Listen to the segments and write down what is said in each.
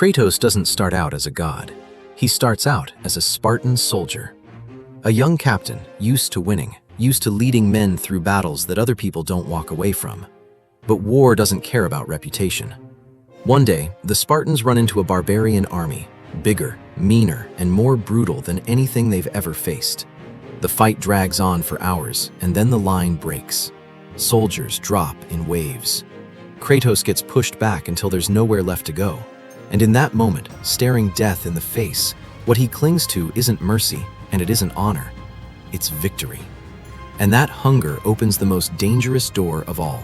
Kratos doesn't start out as a god. He starts out as a Spartan soldier. A young captain, used to winning, used to leading men through battles that other people don't walk away from. But war doesn't care about reputation. One day, the Spartans run into a barbarian army, bigger, meaner, and more brutal than anything they've ever faced. The fight drags on for hours, and then the line breaks. Soldiers drop in waves. Kratos gets pushed back until there's nowhere left to go. And in that moment, staring death in the face, what he clings to isn't mercy, and it isn't honor. It's victory. And that hunger opens the most dangerous door of all.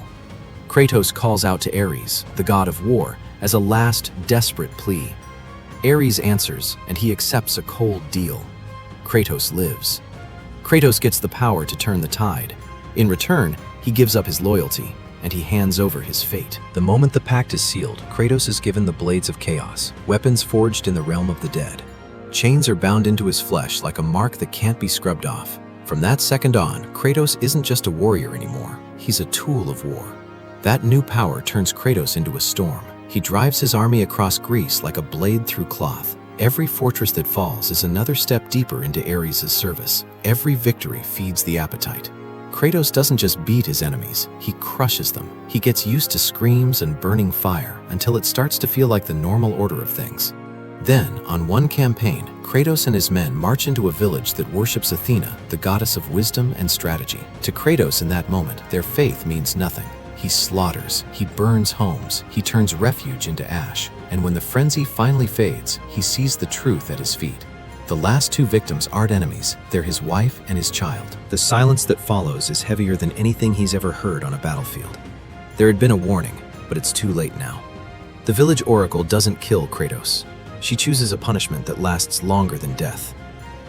Kratos calls out to Ares, the god of war, as a last, desperate plea. Ares answers, and he accepts a cold deal. Kratos lives. Kratos gets the power to turn the tide. In return, he gives up his loyalty, and he hands over his fate. The moment the pact is sealed, Kratos is given the Blades of Chaos, weapons forged in the realm of the dead. Chains are bound into his flesh like a mark that can't be scrubbed off. From that second on, Kratos isn't just a warrior anymore. He's a tool of war. That new power turns Kratos into a storm. He drives his army across Greece like a blade through cloth. Every fortress that falls is another step deeper into Ares' service. Every victory feeds the appetite. Kratos doesn't just beat his enemies, he crushes them. He gets used to screams and burning fire until it starts to feel like the normal order of things. Then, on one campaign, Kratos and his men march into a village that worships Athena, the goddess of wisdom and strategy. To Kratos in that moment, their faith means nothing. He slaughters, he burns homes, he turns refuge into ash. And when the frenzy finally fades, he sees the truth at his feet. The last two victims aren't enemies, they're his wife and his child. The silence that follows is heavier than anything he's ever heard on a battlefield. There had been a warning, but it's too late now. The village oracle doesn't kill Kratos. She chooses a punishment that lasts longer than death.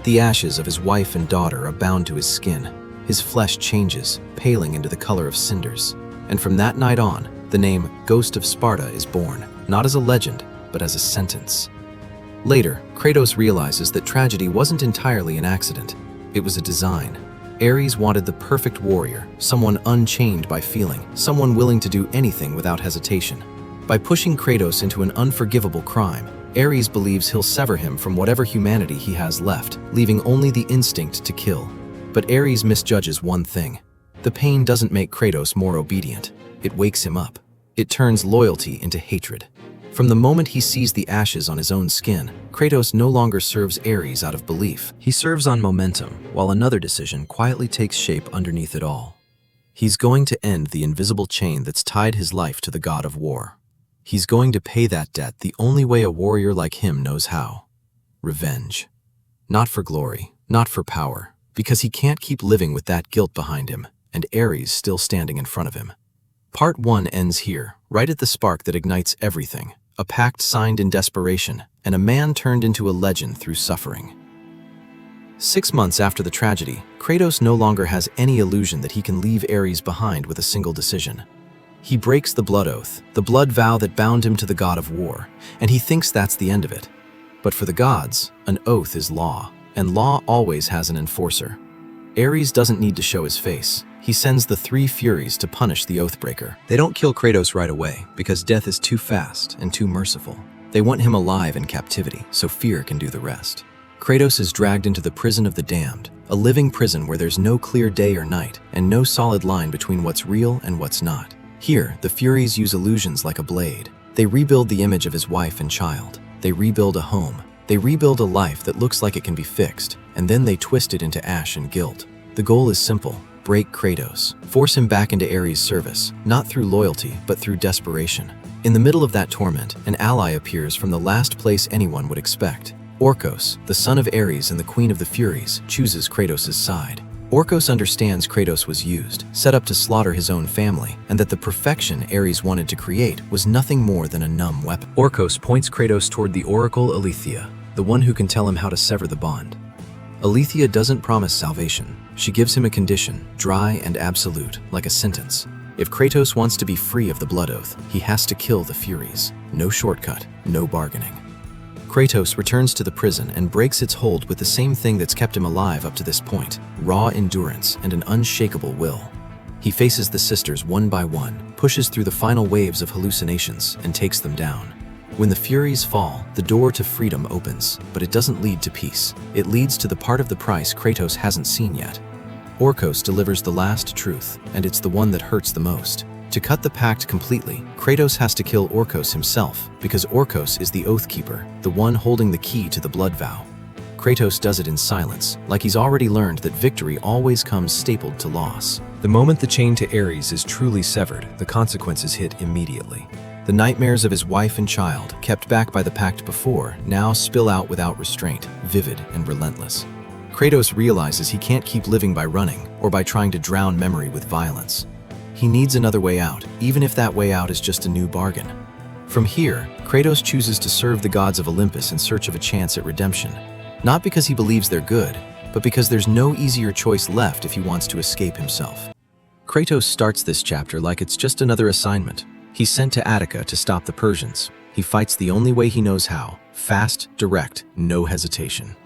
The ashes of his wife and daughter are bound to his skin. His flesh changes, paling into the color of cinders. And from that night on, the name Ghost of Sparta is born, not as a legend, but as a sentence. Later, Kratos realizes that tragedy wasn't entirely an accident. It was a design. Ares wanted the perfect warrior, someone unchained by feeling, someone willing to do anything without hesitation. By pushing Kratos into an unforgivable crime, Ares believes he'll sever him from whatever humanity he has left, leaving only the instinct to kill. But Ares misjudges one thing. The pain doesn't make Kratos more obedient. It wakes him up. It turns loyalty into hatred. From the moment he sees the ashes on his own skin, Kratos no longer serves Ares out of belief. He serves on momentum, while another decision quietly takes shape underneath it all. He's going to end the invisible chain that's tied his life to the god of war. He's going to pay that debt the only way a warrior like him knows how. Revenge. Not for glory, not for power, because he can't keep living with that guilt behind him, and Ares still standing in front of him. Part 1 ends here, right at the spark that ignites everything. A pact signed in desperation, and a man turned into a legend through suffering. 6 months after the tragedy, Kratos no longer has any illusion that he can leave Ares behind with a single decision. He breaks the blood oath, the blood vow that bound him to the god of war, and he thinks that's the end of it. But for the gods, an oath is law, and law always has an enforcer. Ares doesn't need to show his face. He sends the three Furies to punish the Oathbreaker. They don't kill Kratos right away, because death is too fast and too merciful. They want him alive in captivity, so fear can do the rest. Kratos is dragged into the prison of the damned, a living prison where there's no clear day or night, and no solid line between what's real and what's not. Here, the Furies use illusions like a blade. They rebuild the image of his wife and child. They rebuild a home. They rebuild a life that looks like it can be fixed, and then they twist it into ash and guilt. The goal is simple: break Kratos, force him back into Ares' service, not through loyalty, but through desperation. In the middle of that torment, an ally appears from the last place anyone would expect. Orcos, the son of Ares and the queen of the Furies, chooses Kratos' side. Orcos understands Kratos was used, set up to slaughter his own family, and that the perfection Ares wanted to create was nothing more than a numb weapon. Orcos points Kratos toward the Oracle Aletheia, the one who can tell him how to sever the bond. Aletheia doesn't promise salvation. She gives him a condition, dry and absolute, like a sentence. If Kratos wants to be free of the blood oath, he has to kill the Furies. No shortcut, no bargaining. Kratos returns to the prison and breaks its hold with the same thing that's kept him alive up to this point: raw endurance and an unshakable will. He faces the sisters one by one, pushes through the final waves of hallucinations, and takes them down. When the Furies fall, the door to freedom opens, but it doesn't lead to peace. It leads to the part of the price Kratos hasn't seen yet. Orcos delivers the last truth, and it's the one that hurts the most. To cut the pact completely, Kratos has to kill Orcos himself, because Orcos is the Oathkeeper, the one holding the key to the blood vow. Kratos does it in silence, like he's already learned that victory always comes stapled to loss. The moment the chain to Ares is truly severed, the consequences hit immediately. The nightmares of his wife and child, kept back by the pact before, now spill out without restraint, vivid and relentless. Kratos realizes he can't keep living by running, or by trying to drown memory with violence. He needs another way out, even if that way out is just a new bargain. From here, Kratos chooses to serve the gods of Olympus in search of a chance at redemption. Not because he believes they're good, but because there's no easier choice left if he wants to escape himself. Kratos starts this chapter like it's just another assignment. He's sent to Attica to stop the Persians. He fights the only way he knows how, fast, direct, no hesitation.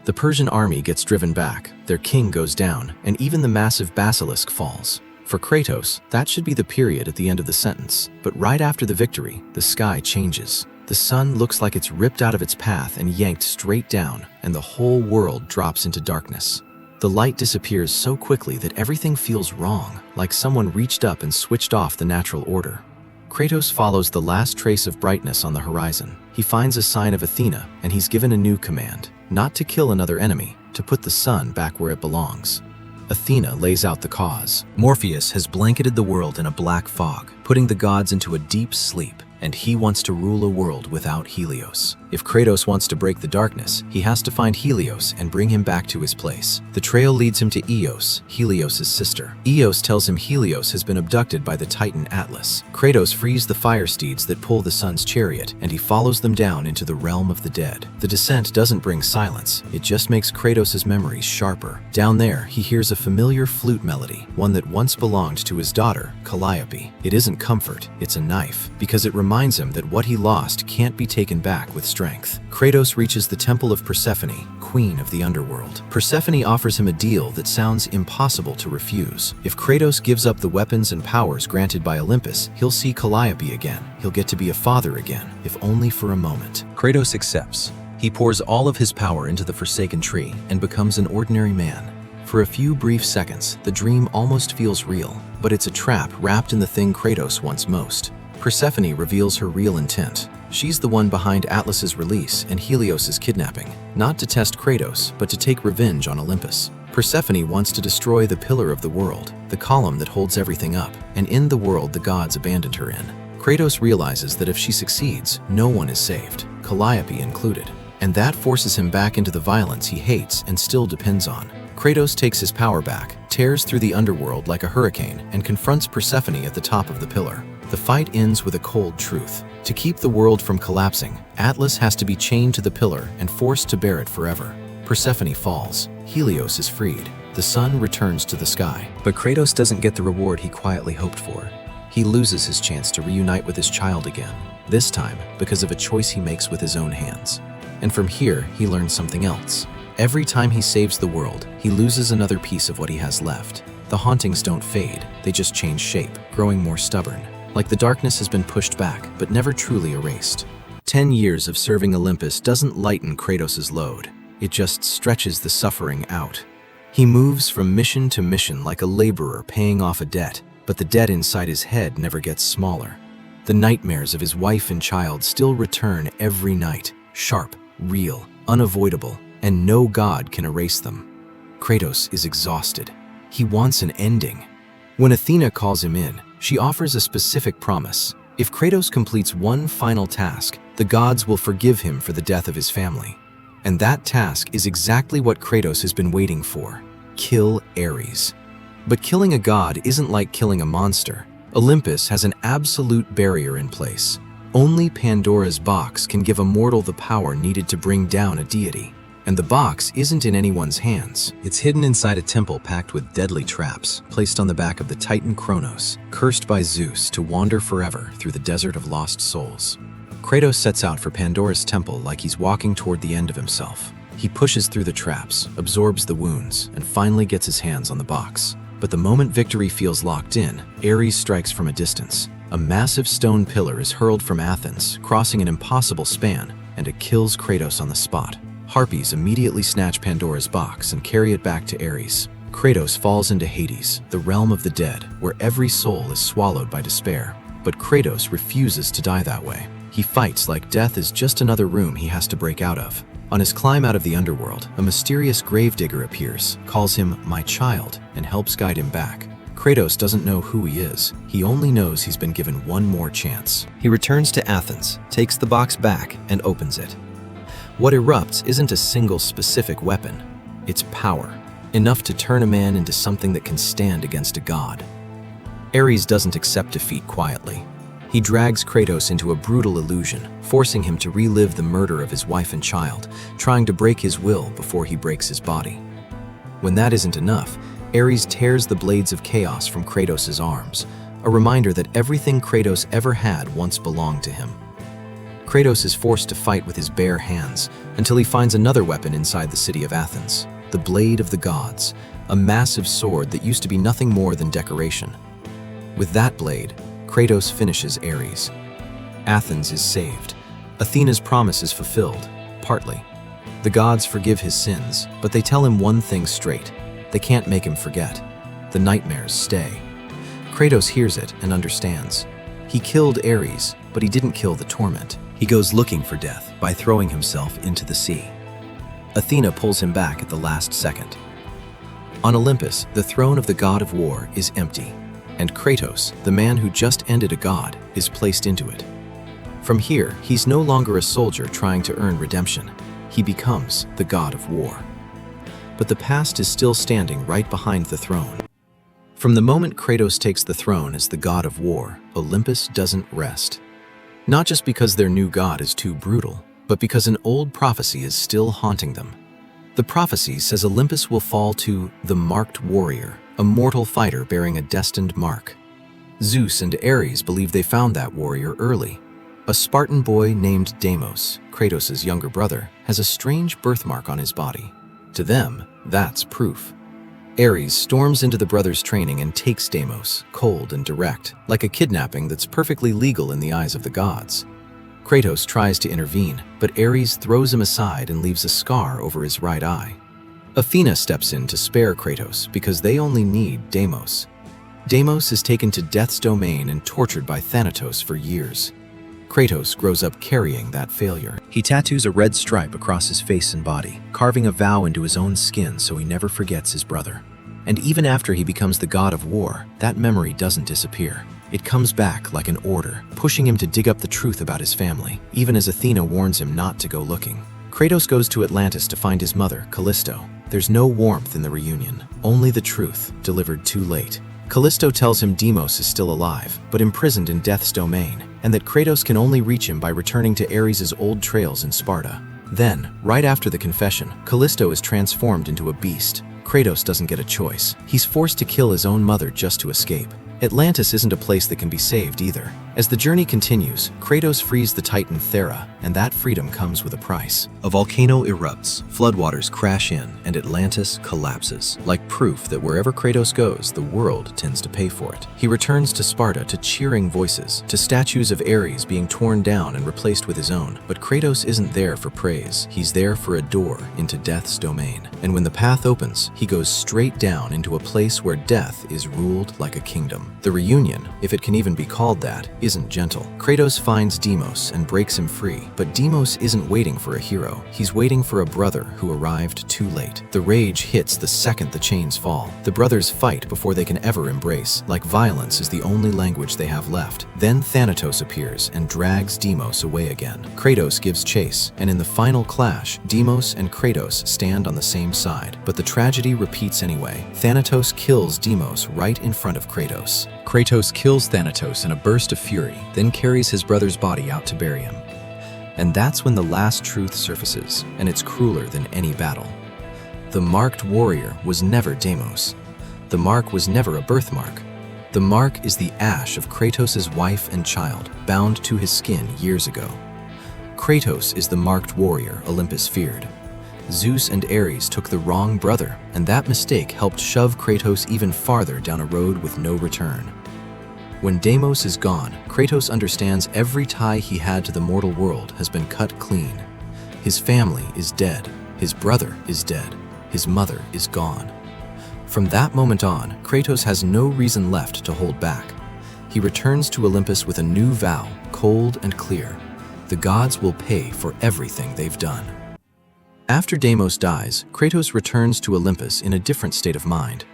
The Persian army gets driven back, their king goes down, and even the massive basilisk falls. For Kratos, that should be the period at the end of the sentence, but right after the victory, the sky changes. The sun looks like it's ripped out of its path and yanked straight down, and the whole world drops into darkness. The light disappears so quickly that everything feels wrong, like someone reached up and switched off the natural order. Kratos follows the last trace of brightness on the horizon. He finds a sign of Athena, and he's given a new command: not to kill another enemy, to put the sun back where it belongs. Athena lays out the cause. Morpheus has blanketed the world in a black fog, putting the gods into a deep sleep, and he wants to rule a world without Helios. If Kratos wants to break the darkness, he has to find Helios and bring him back to his place. The trail leads him to Eos, Helios' sister. Eos tells him Helios has been abducted by the Titan Atlas. Kratos frees the fire steeds that pull the sun's chariot, and he follows them down into the realm of the dead. The descent doesn't bring silence, it just makes Kratos' memories sharper. Down there, he hears a familiar flute melody, one that once belonged to his daughter, Calliope. It isn't comfort, it's a knife, because it reminds him that what he lost can't be taken back with strength. Kratos reaches the temple of Persephone, queen of the underworld. Persephone offers him a deal that sounds impossible to refuse. If Kratos gives up the weapons and powers granted by Olympus, he'll see Calliope again. He'll get to be a father again, if only for a moment. Kratos accepts. He pours all of his power into the Forsaken Tree and becomes an ordinary man. For a few brief seconds, the dream almost feels real, but it's a trap wrapped in the thing Kratos wants most. Persephone reveals her real intent. She's the one behind Atlas's release and Helios' kidnapping, not to test Kratos, but to take revenge on Olympus. Persephone wants to destroy the pillar of the world, the column that holds everything up, and in the world the gods abandoned her in. Kratos realizes that if she succeeds, no one is saved, Calliope included, and that forces him back into the violence he hates and still depends on. Kratos takes his power back, tears through the underworld like a hurricane, and confronts Persephone at the top of the pillar. The fight ends with a cold truth. To keep the world from collapsing, Atlas has to be chained to the pillar and forced to bear it forever. Persephone falls. Helios is freed. The sun returns to the sky. But Kratos doesn't get the reward he quietly hoped for. He loses his chance to reunite with his child again, this time because of a choice he makes with his own hands. And from here, he learns something else. Every time he saves the world, he loses another piece of what he has left. The hauntings don't fade, they just change shape, growing more stubborn. Like the darkness has been pushed back, but never truly erased. 10 years of serving Olympus doesn't lighten Kratos' load. It just stretches the suffering out. He moves from mission to mission like a laborer paying off a debt, but the debt inside his head never gets smaller. The nightmares of his wife and child still return every night, sharp, real, unavoidable, and no god can erase them. Kratos is exhausted. He wants an ending. When Athena calls him in, she offers a specific promise. If Kratos completes one final task, the gods will forgive him for the death of his family. And that task is exactly what Kratos has been waiting for: kill Ares. But killing a god isn't like killing a monster. Olympus has an absolute barrier in place. Only Pandora's box can give a mortal the power needed to bring down a deity. And the box isn't in anyone's hands. It's hidden inside a temple packed with deadly traps, placed on the back of the Titan Kratos, cursed by Zeus to wander forever through the desert of lost souls. Kratos sets out for Pandora's temple like he's walking toward the end of himself. He pushes through the traps, absorbs the wounds, and finally gets his hands on the box. But the moment victory feels locked in, Ares strikes from a distance. A massive stone pillar is hurled from Athens, crossing an impossible span, and it kills Kratos on the spot. Harpies immediately snatch Pandora's box and carry it back to Ares. Kratos falls into Hades, the realm of the dead, where every soul is swallowed by despair. But Kratos refuses to die that way. He fights like death is just another room he has to break out of. On his climb out of the underworld, a mysterious gravedigger appears, calls him "my child," and helps guide him back. Kratos doesn't know who he is. He only knows he's been given one more chance. He returns to Athens, takes the box back, and opens it. What erupts isn't a single specific weapon. It's power, enough to turn a man into something that can stand against a god. Ares doesn't accept defeat quietly. He drags Kratos into a brutal illusion, forcing him to relive the murder of his wife and child, trying to break his will before he breaks his body. When that isn't enough, Ares tears the blades of chaos from Kratos' arms, a reminder that everything Kratos ever had once belonged to him. Kratos is forced to fight with his bare hands until he finds another weapon inside the city of Athens, the Blade of the Gods, a massive sword that used to be nothing more than decoration. With that blade, Kratos finishes Ares. Athens is saved. Athena's promise is fulfilled, partly. The gods forgive his sins, but they tell him one thing straight. They can't make him forget. The nightmares stay. Kratos hears it and understands. He killed Ares, but he didn't kill the torment. He goes looking for death by throwing himself into the sea. Athena pulls him back at the last second. On Olympus, the throne of the god of war is empty, and Kratos, the man who just ended a god, is placed into it. From here, he's no longer a soldier trying to earn redemption. He becomes the god of war. But the past is still standing right behind the throne. From the moment Kratos takes the throne as the god of war, Olympus doesn't rest. Not just because their new god is too brutal, but because an old prophecy is still haunting them. The prophecy says Olympus will fall to the marked warrior, a mortal fighter bearing a destined mark. Zeus and Ares believe they found that warrior early. A Spartan boy named Deimos, Kratos' younger brother, has a strange birthmark on his body. To them, that's proof. Ares storms into the brothers' training and takes Deimos, cold and direct, like a kidnapping that's perfectly legal in the eyes of the gods. Kratos tries to intervene, but Ares throws him aside and leaves a scar over his right eye. Athena steps in to spare Kratos because they only need Deimos. Deimos is taken to Death's domain and tortured by Thanatos for years. Kratos grows up carrying that failure. He tattoos a red stripe across his face and body, carving a vow into his own skin so he never forgets his brother. And even after he becomes the god of war, that memory doesn't disappear. It comes back like an order, pushing him to dig up the truth about his family, even as Athena warns him not to go looking. Kratos goes to Atlantis to find his mother, Callisto. There's no warmth in the reunion, only the truth, delivered too late. Callisto tells him Deimos is still alive, but imprisoned in Death's domain, and that Kratos can only reach him by returning to Ares' old trails in Sparta. Then, right after the confession, Callisto is transformed into a beast. Kratos doesn't get a choice. He's forced to kill his own mother just to escape. Atlantis isn't a place that can be saved either. As the journey continues, Kratos frees the Titan Thera, and that freedom comes with a price. A volcano erupts, floodwaters crash in, and Atlantis collapses, like proof that wherever Kratos goes, the world tends to pay for it. He returns to Sparta to cheering voices, to statues of Ares being torn down and replaced with his own. But Kratos isn't there for praise. He's there for a door into Death's domain. And when the path opens, he goes straight down into a place where death is ruled like a kingdom. The reunion, if it can even be called that, isn't gentle. Kratos finds Deimos and breaks him free, but Deimos isn't waiting for a hero. He's waiting for a brother who arrived too late. The rage hits the second the chains fall. The brothers fight before they can ever embrace, like violence is the only language they have left. Then Thanatos appears and drags Deimos away again. Kratos gives chase, and in the final clash, Deimos and Kratos stand on the same side. But the tragedy repeats anyway. Thanatos kills Deimos right in front of Kratos. Kratos kills Thanatos in a burst of fury, then carries his brother's body out to bury him. And that's when the last truth surfaces, and it's crueler than any battle. The marked warrior was never Deimos. The mark was never a birthmark. The mark is the ash of Kratos' wife and child, bound to his skin years ago. Kratos is the marked warrior Olympus feared. Zeus and Ares took the wrong brother, and that mistake helped shove Kratos even farther down a road with no return. When Deimos is gone, Kratos understands every tie he had to the mortal world has been cut clean. His family is dead, his brother is dead, his mother is gone. From that moment on, Kratos has no reason left to hold back. He returns to Olympus with a new vow, cold and clear. The gods will pay for everything they've done. After Deimos dies, Kratos returns to Olympus in a different state of mind.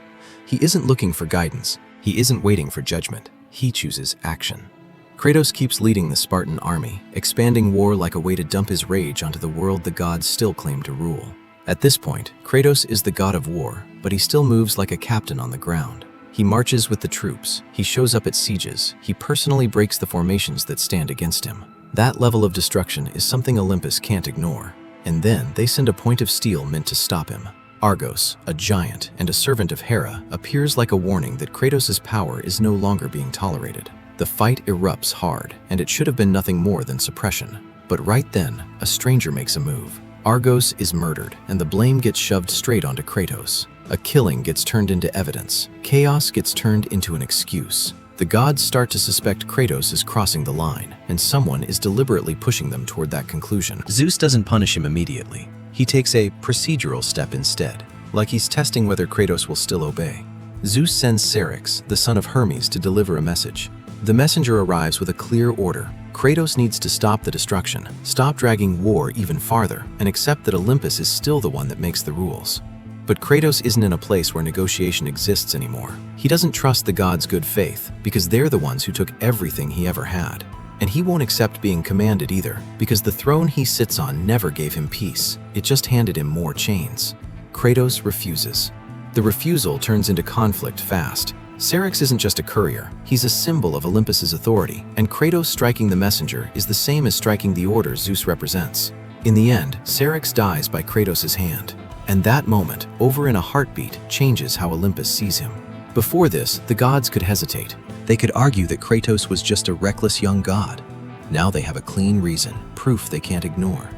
He isn't looking for guidance. He isn't waiting for judgment. He chooses action. Kratos keeps leading the Spartan army, expanding war like a way to dump his rage onto the world the gods still claim to rule. At this point, Kratos is the god of war, but he still moves like a captain on the ground. He marches with the troops, he shows up at sieges, he personally breaks the formations that stand against him. That level of destruction is something Olympus can't ignore. And then they send a point of steel meant to stop him. Argos, a giant and a servant of Hera, appears like a warning that Kratos' power is no longer being tolerated. The fight erupts hard, and it should have been nothing more than suppression. But right then, a stranger makes a move. Argos is murdered, and the blame gets shoved straight onto Kratos. A killing gets turned into evidence. Chaos gets turned into an excuse. The gods start to suspect Kratos is crossing the line, and someone is deliberately pushing them toward that conclusion. Zeus doesn't punish him immediately. He takes a procedural step instead, like he's testing whether Kratos will still obey. Zeus sends Syrinx, the son of Hermes, to deliver a message. The messenger arrives with a clear order. Kratos needs to stop the destruction, stop dragging war even farther, and accept that Olympus is still the one that makes the rules. But Kratos isn't in a place where negotiation exists anymore. He doesn't trust the gods' good faith, because they're the ones who took everything he ever had. And he won't accept being commanded either, because the throne he sits on never gave him peace. It just handed him more chains. Kratos refuses. The refusal turns into conflict fast. Syrinx isn't just a courier, he's a symbol of Olympus's authority, and Kratos striking the messenger is the same as striking the order Zeus represents. In the end, Syrinx dies by Kratos' hand. And that moment, over in a heartbeat, changes how Olympus sees him. Before this, the gods could hesitate. They could argue that Kratos was just a reckless young god. Now they have a clean reason, proof they can't ignore.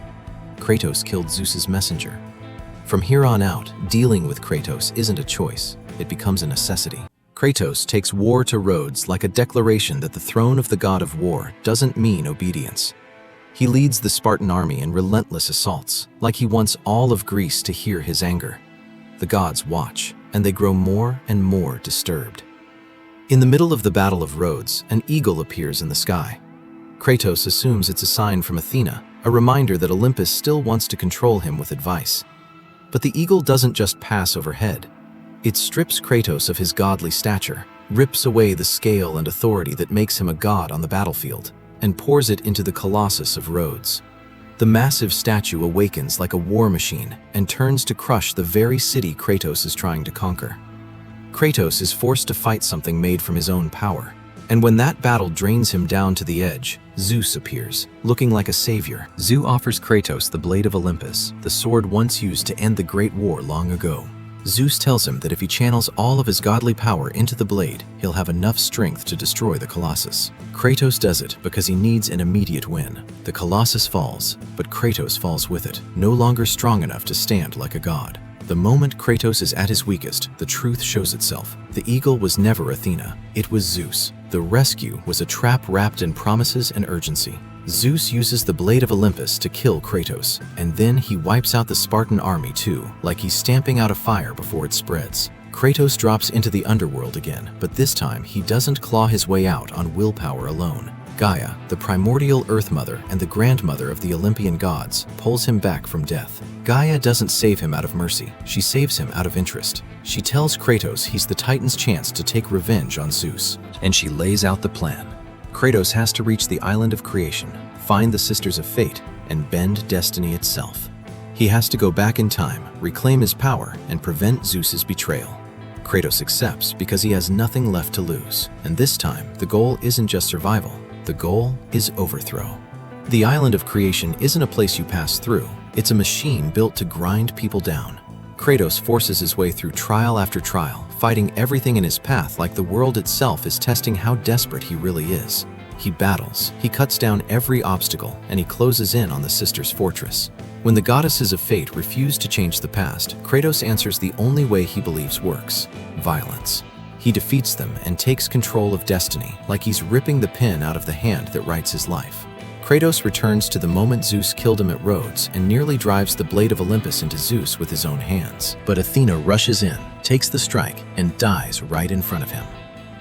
Kratos killed Zeus's messenger. From here on out, dealing with Kratos isn't a choice, it becomes a necessity. Kratos takes war to Rhodes like a declaration that the throne of the god of war doesn't mean obedience. He leads the Spartan army in relentless assaults, like he wants all of Greece to hear his anger. The gods watch, and they grow more and more disturbed. In the middle of the Battle of Rhodes, an eagle appears in the sky. Kratos assumes it's a sign from Athena, a reminder that Olympus still wants to control him with advice. But the eagle doesn't just pass overhead. It strips Kratos of his godly stature, rips away the scale and authority that makes him a god on the battlefield, and pours it into the Colossus of Rhodes. The massive statue awakens like a war machine and turns to crush the very city Kratos is trying to conquer. Kratos is forced to fight something made from his own power, and when that battle drains him down to the edge, Zeus appears, looking like a savior. Zeus offers Kratos the blade of Olympus, the sword once used to end the Great War long ago. Zeus tells him that if he channels all of his godly power into the blade, he'll have enough strength to destroy the Colossus. Kratos does it because he needs an immediate win. The Colossus falls, but Kratos falls with it, no longer strong enough to stand like a god. The moment Kratos is at his weakest, the truth shows itself. The eagle was never Athena, it was Zeus. The rescue was a trap wrapped in promises and urgency. Zeus uses the blade of Olympus to kill Kratos, and then he wipes out the Spartan army too, like he's stamping out a fire before it spreads. Kratos drops into the underworld again, but this time he doesn't claw his way out on willpower alone. Gaia, the primordial Earth Mother and the grandmother of the Olympian gods, pulls him back from death. Gaia doesn't save him out of mercy, she saves him out of interest. She tells Kratos he's the Titan's chance to take revenge on Zeus, and she lays out the plan. Kratos has to reach the island of creation, find the Sisters of Fate, and bend destiny itself. He has to go back in time, reclaim his power, and prevent Zeus's betrayal. Kratos accepts because he has nothing left to lose, and this time the goal isn't just survival, the goal is overthrow. The island of creation isn't a place you pass through, it's a machine built to grind people down. Kratos forces his way through trial after trial, fighting everything in his path like the world itself is testing how desperate he really is. He battles, he cuts down every obstacle, and he closes in on the Sisters' fortress. When the goddesses of fate refuse to change the past, Kratos answers the only way he believes works: violence. He defeats them and takes control of destiny, like he's ripping the pen out of the hand that writes his life. Kratos returns to the moment Zeus killed him at Rhodes and nearly drives the blade of Olympus into Zeus with his own hands. But Athena rushes in, takes the strike, and dies right in front of him.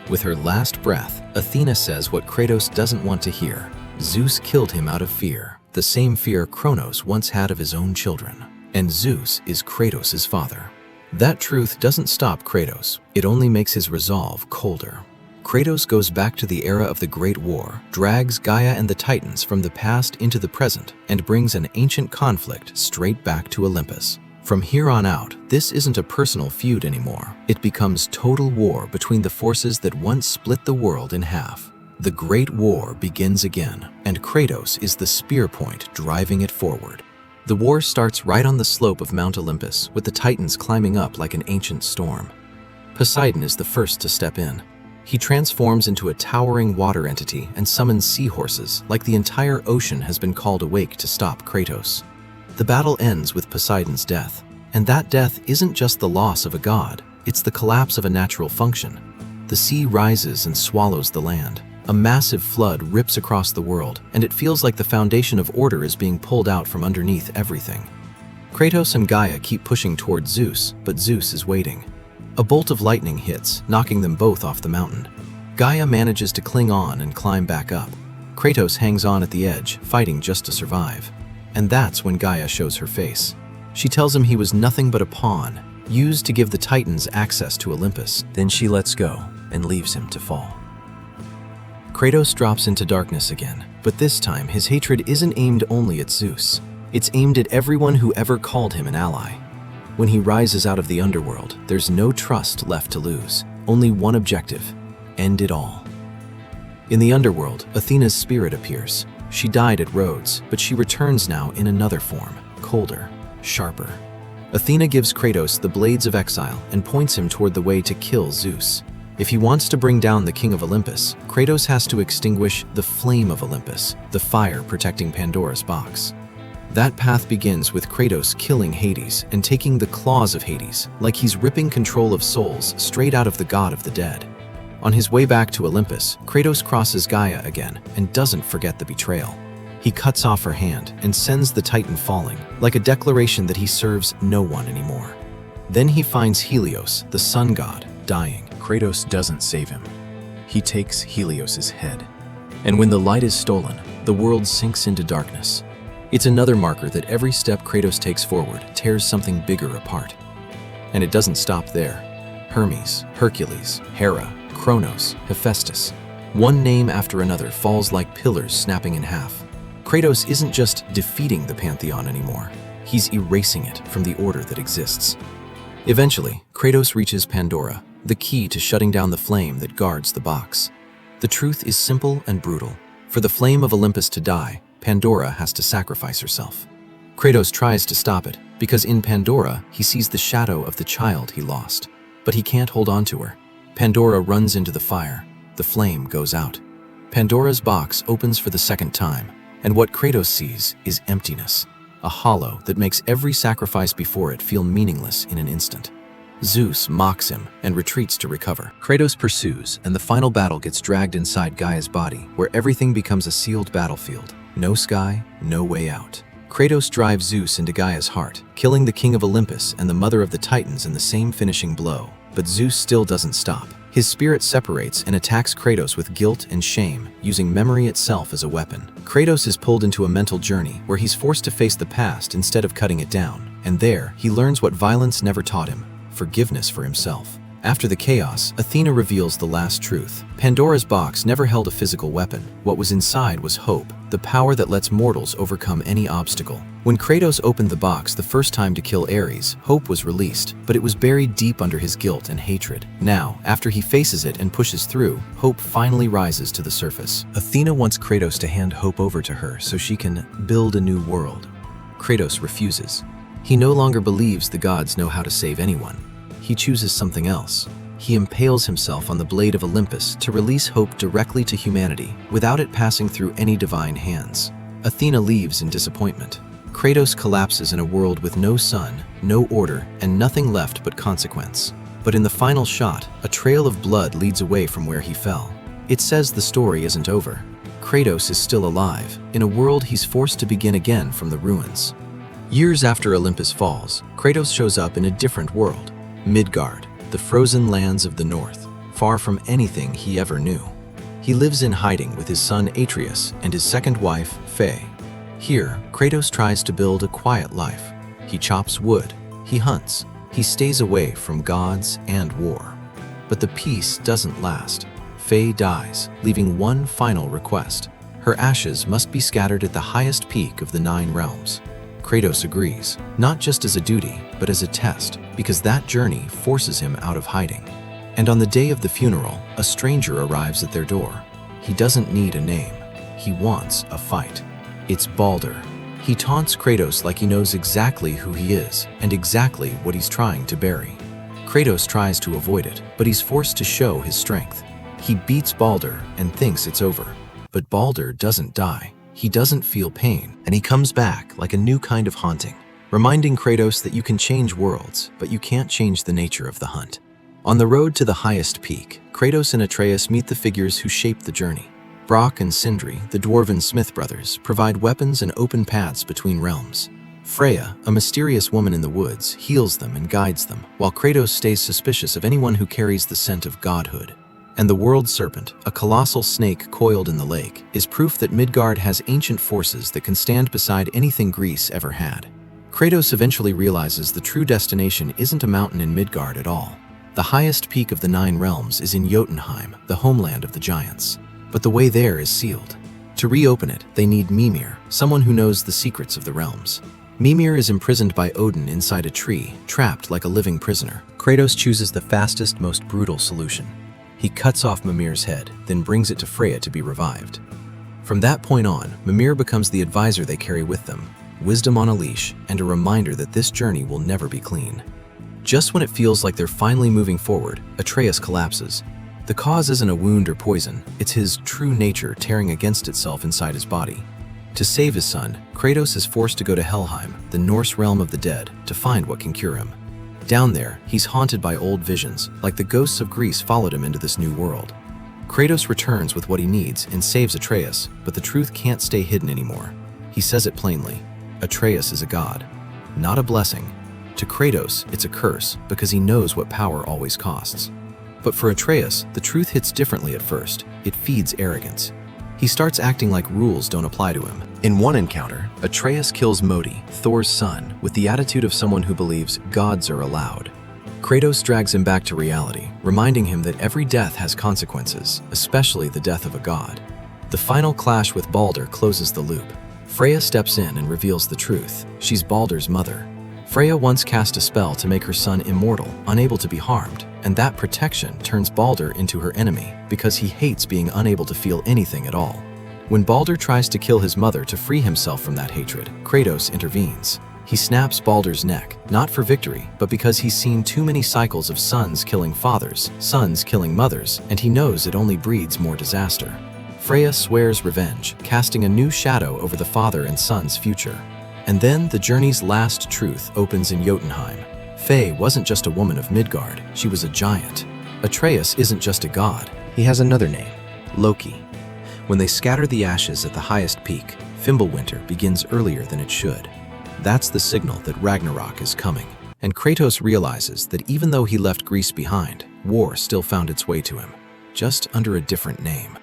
With her last breath, Athena says what Kratos doesn't want to hear. Zeus killed him out of fear, the same fear Kronos once had of his own children. And Zeus is Kratos' father. That truth doesn't stop Kratos, it only makes his resolve colder. Kratos goes back to the era of the Great War, drags Gaia and the Titans from the past into the present, and brings an ancient conflict straight back to Olympus. From here on out, this isn't a personal feud anymore. It becomes total war between the forces that once split the world in half. The Great War begins again, and Kratos is the spear point driving it forward. The war starts right on the slope of Mount Olympus, with the Titans climbing up like an ancient storm. Poseidon is the first to step in. He transforms into a towering water entity and summons seahorses, like the entire ocean has been called awake to stop Kratos. The battle ends with Poseidon's death, and that death isn't just the loss of a god, it's the collapse of a natural function. The sea rises and swallows the land. A massive flood rips across the world, and it feels like the foundation of order is being pulled out from underneath everything. Kratos and Gaia keep pushing toward Zeus, but Zeus is waiting. A bolt of lightning hits, knocking them both off the mountain. Gaia manages to cling on and climb back up. Kratos hangs on at the edge, fighting just to survive. And that's when Gaia shows her face. She tells him he was nothing but a pawn, used to give the Titans access to Olympus. Then she lets go and leaves him to fall. Kratos drops into darkness again, but this time his hatred isn't aimed only at Zeus. It's aimed at everyone who ever called him an ally. When he rises out of the underworld, there's no trust left to lose, only one objective: end it all. In the underworld, Athena's spirit appears. She died at Rhodes, but she returns now in another form, colder, sharper. Athena gives Kratos the Blades of Exile and points him toward the way to kill Zeus. If he wants to bring down the King of Olympus, Kratos has to extinguish the Flame of Olympus, the fire protecting Pandora's box. That path begins with Kratos killing Hades and taking the claws of Hades, like he's ripping control of souls straight out of the god of the dead. On his way back to Olympus, Kratos crosses Gaia again and doesn't forget the betrayal. He cuts off her hand and sends the Titan falling, like a declaration that he serves no one anymore. Then he finds Helios, the sun god, dying. Kratos doesn't save him. He takes Helios's head. And when the light is stolen, the world sinks into darkness. It's another marker that every step Kratos takes forward tears something bigger apart. And it doesn't stop there. Hermes, Hercules, Hera, Kronos, Hephaestus. One name after another falls like pillars snapping in half. Kratos isn't just defeating the pantheon anymore. He's erasing it from the order that exists. Eventually, Kratos reaches Pandora, the key to shutting down the flame that guards the box. The truth is simple and brutal. For the flame of Olympus to die, Pandora has to sacrifice herself. Kratos tries to stop it, because in Pandora, he sees the shadow of the child he lost. But he can't hold on to her. Pandora runs into the fire. The flame goes out. Pandora's box opens for the second time, and what Kratos sees is emptiness, a hollow that makes every sacrifice before it feel meaningless in an instant. Zeus mocks him and retreats to recover. Kratos pursues, and the final battle gets dragged inside Gaia's body, where everything becomes a sealed battlefield. No sky, no way out. Kratos drives Zeus into Gaia's heart, killing the king of Olympus and the mother of the Titans in the same finishing blow. But Zeus still doesn't stop. His spirit separates and attacks Kratos with guilt and shame, using memory itself as a weapon. Kratos is pulled into a mental journey where he's forced to face the past instead of cutting it down. And there, he learns what violence never taught him: forgiveness for himself. After the chaos, Athena reveals the last truth. Pandora's box never held a physical weapon. What was inside was hope, the power that lets mortals overcome any obstacle. When Kratos opened the box the first time to kill Ares, hope was released, but it was buried deep under his guilt and hatred. Now, after he faces it and pushes through, hope finally rises to the surface. Athena wants Kratos to hand hope over to her so she can build a new world. Kratos refuses. He no longer believes the gods know how to save anyone. He chooses something else. He impales himself on the blade of Olympus to release hope directly to humanity, without it passing through any divine hands. Athena leaves in disappointment. Kratos collapses in a world with no sun, no order, and nothing left but consequence. But in the final shot, a trail of blood leads away from where he fell. It says the story isn't over. Kratos is still alive, in a world he's forced to begin again from the ruins. Years after Olympus falls, Kratos shows up in a different world, Midgard, the frozen lands of the north, far from anything he ever knew. He lives in hiding with his son Atreus and his second wife, Faye. Here, Kratos tries to build a quiet life. He chops wood, he hunts, he stays away from gods and war. But the peace doesn't last. Faye dies, leaving one final request. Her ashes must be scattered at the highest peak of the 9 realms. Kratos agrees, not just as a duty, but as a test, because that journey forces him out of hiding. And on the day of the funeral, a stranger arrives at their door. He doesn't need a name. He wants a fight. It's Baldur. He taunts Kratos like he knows exactly who he is and exactly what he's trying to bury. Kratos tries to avoid it, but he's forced to show his strength. He beats Baldur and thinks it's over. But Baldur doesn't die. He doesn't feel pain, and he comes back like a new kind of haunting, reminding Kratos that you can change worlds, but you can't change the nature of the hunt. On the road to the highest peak, Kratos and Atreus meet the figures who shaped the journey. Brock and Sindri, the dwarven Smith brothers, provide weapons and open paths between realms. Freya, a mysterious woman in the woods, heals them and guides them, while Kratos stays suspicious of anyone who carries the scent of godhood. And the world serpent, a colossal snake coiled in the lake, is proof that Midgard has ancient forces that can stand beside anything Greece ever had. Kratos eventually realizes the true destination isn't a mountain in Midgard at all. The highest peak of the 9 realms is in Jotunheim, the homeland of the giants. But the way there is sealed. To reopen it, they need Mimir, someone who knows the secrets of the realms. Mimir is imprisoned by Odin inside a tree, trapped like a living prisoner. Kratos chooses the fastest, most brutal solution. He cuts off Mimir's head, then brings it to Freya to be revived. From that point on, Mimir becomes the advisor they carry with them, wisdom on a leash, and a reminder that this journey will never be clean. Just when it feels like they're finally moving forward, Atreus collapses. The cause isn't a wound or poison, it's his true nature tearing against itself inside his body. To save his son, Kratos is forced to go to Helheim, the Norse realm of the dead, to find what can cure him. Down there, he's haunted by old visions, like the ghosts of Greece followed him into this new world. Kratos returns with what he needs and saves Atreus, but the truth can't stay hidden anymore. He says it plainly. Atreus is a god, not a blessing. To Kratos, it's a curse because he knows what power always costs. But for Atreus, the truth hits differently at first. It feeds arrogance. He starts acting like rules don't apply to him. In one encounter, Atreus kills Modi, Thor's son, with the attitude of someone who believes gods are allowed. Kratos drags him back to reality, reminding him that every death has consequences, especially the death of a god. The final clash with Baldur closes the loop. Freya steps in and reveals the truth. She's Baldur's mother. Freya once cast a spell to make her son immortal, unable to be harmed, and that protection turns Baldur into her enemy because he hates being unable to feel anything at all. When Baldur tries to kill his mother to free himself from that hatred, Kratos intervenes. He snaps Baldur's neck, not for victory, but because he's seen too many cycles of sons killing fathers, sons killing mothers, and he knows it only breeds more disaster. Freya swears revenge, casting a new shadow over the father and son's future. And then the journey's last truth opens in Jotunheim. Faye wasn't just a woman of Midgard, she was a giant. Atreus isn't just a god, he has another name, Loki. When they scatter the ashes at the highest peak, Fimbulwinter begins earlier than it should. That's the signal that Ragnarok is coming. And Kratos realizes that even though he left Greece behind, war still found its way to him, just under a different name.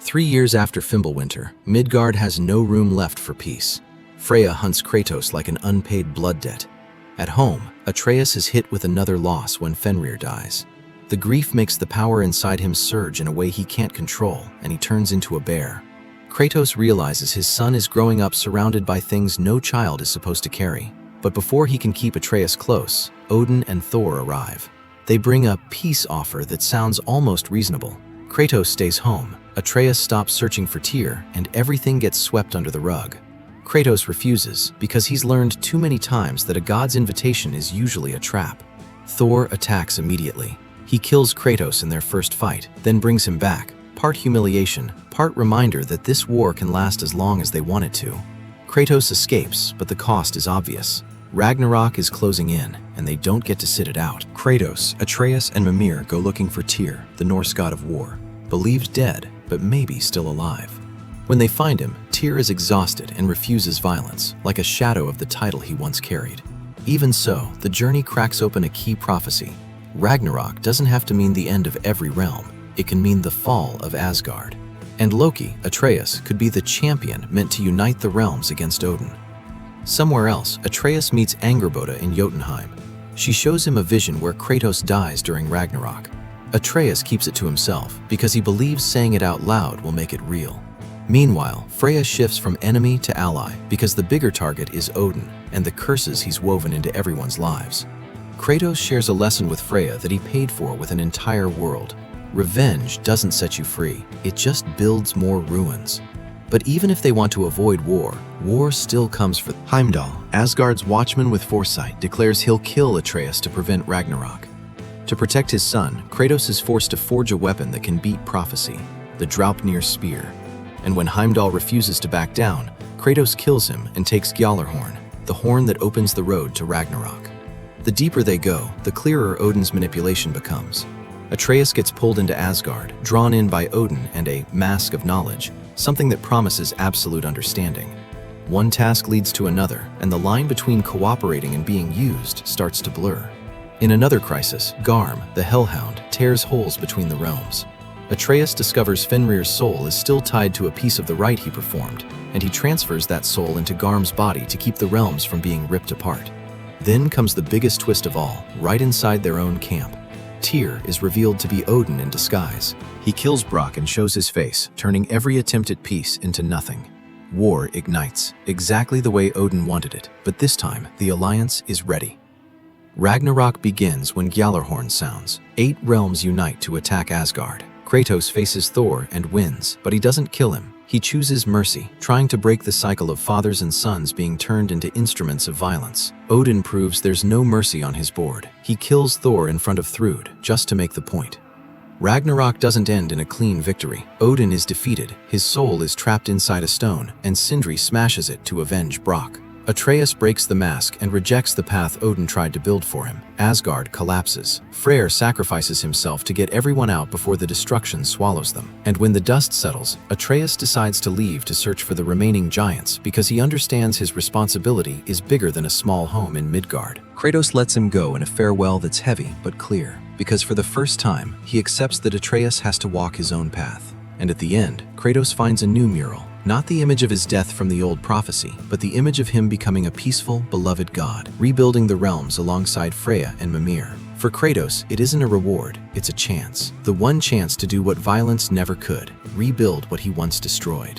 3 years after Fimbulwinter, Midgard has no room left for peace. Freya hunts Kratos like an unpaid blood debt. At home, Atreus is hit with another loss when Fenrir dies. The grief makes the power inside him surge in a way he can't control, and he turns into a bear. Kratos realizes his son is growing up surrounded by things no child is supposed to carry. But before he can keep Atreus close, Odin and Thor arrive. They bring a peace offer that sounds almost reasonable. Kratos stays home, Atreus stops searching for Tyr, and everything gets swept under the rug. Kratos refuses because he's learned too many times that a god's invitation is usually a trap. Thor attacks immediately. He kills Kratos in their first fight, then brings him back, part humiliation, part reminder that this war can last as long as they want it to. Kratos escapes, but the cost is obvious. Ragnarok is closing in, and they don't get to sit it out. Kratos, Atreus, and Mimir go looking for Tyr, the Norse god of war, believed dead, but maybe still alive. When they find him, Tyr is exhausted and refuses violence, like a shadow of the title he once carried. Even so, the journey cracks open a key prophecy. Ragnarok doesn't have to mean the end of every realm. It can mean the fall of Asgard. And Loki, Atreus, could be the champion meant to unite the realms against Odin. Somewhere else, Atreus meets Angerboda in Jotunheim. She shows him a vision where Kratos dies during Ragnarok. Atreus keeps it to himself because he believes saying it out loud will make it real. Meanwhile, Freya shifts from enemy to ally because the bigger target is Odin and the curses he's woven into everyone's lives. Kratos shares a lesson with Freya that he paid for with an entire world. Revenge doesn't set you free, it just builds more ruins. But even if they want to avoid war, war still comes for Heimdall, Asgard's watchman with foresight, declares he'll kill Atreus to prevent Ragnarok. To protect his son, Kratos is forced to forge a weapon that can beat prophecy, the Draupnir spear. And when Heimdall refuses to back down, Kratos kills him and takes Gjallarhorn, the horn that opens the road to Ragnarok. The deeper they go, the clearer Odin's manipulation becomes. Atreus gets pulled into Asgard, drawn in by Odin and a mask of knowledge, something that promises absolute understanding. One task leads to another, and the line between cooperating and being used starts to blur. In another crisis, Garm, the Hellhound, tears holes between the realms. Atreus discovers Fenrir's soul is still tied to a piece of the rite he performed, and he transfers that soul into Garm's body to keep the realms from being ripped apart. Then comes the biggest twist of all, right inside their own camp. Tyr is revealed to be Odin in disguise. He kills Brock and shows his face, turning every attempt at peace into nothing. War ignites, exactly the way Odin wanted it, but this time, the alliance is ready. Ragnarok begins when Gjallarhorn sounds. 8 realms unite to attack Asgard. Kratos faces Thor and wins, but he doesn't kill him. He chooses mercy, trying to break the cycle of fathers and sons being turned into instruments of violence. Odin proves there's no mercy on his board. He kills Thor in front of Thrud, just to make the point. Ragnarok doesn't end in a clean victory. Odin is defeated, his soul is trapped inside a stone, and Sindri smashes it to avenge Brock. Atreus breaks the mask and rejects the path Odin tried to build for him. Asgard collapses. Freyr sacrifices himself to get everyone out before the destruction swallows them. And when the dust settles, Atreus decides to leave to search for the remaining giants because he understands his responsibility is bigger than a small home in Midgard. Kratos lets him go in a farewell that's heavy but clear, because for the first time, he accepts that Atreus has to walk his own path. And at the end, Kratos finds a new mural. Not the image of his death from the old prophecy, but the image of him becoming a peaceful, beloved god, rebuilding the realms alongside Freya and Mimir. For Kratos, it isn't a reward, it's a chance. The one chance to do what violence never could, rebuild what he once destroyed.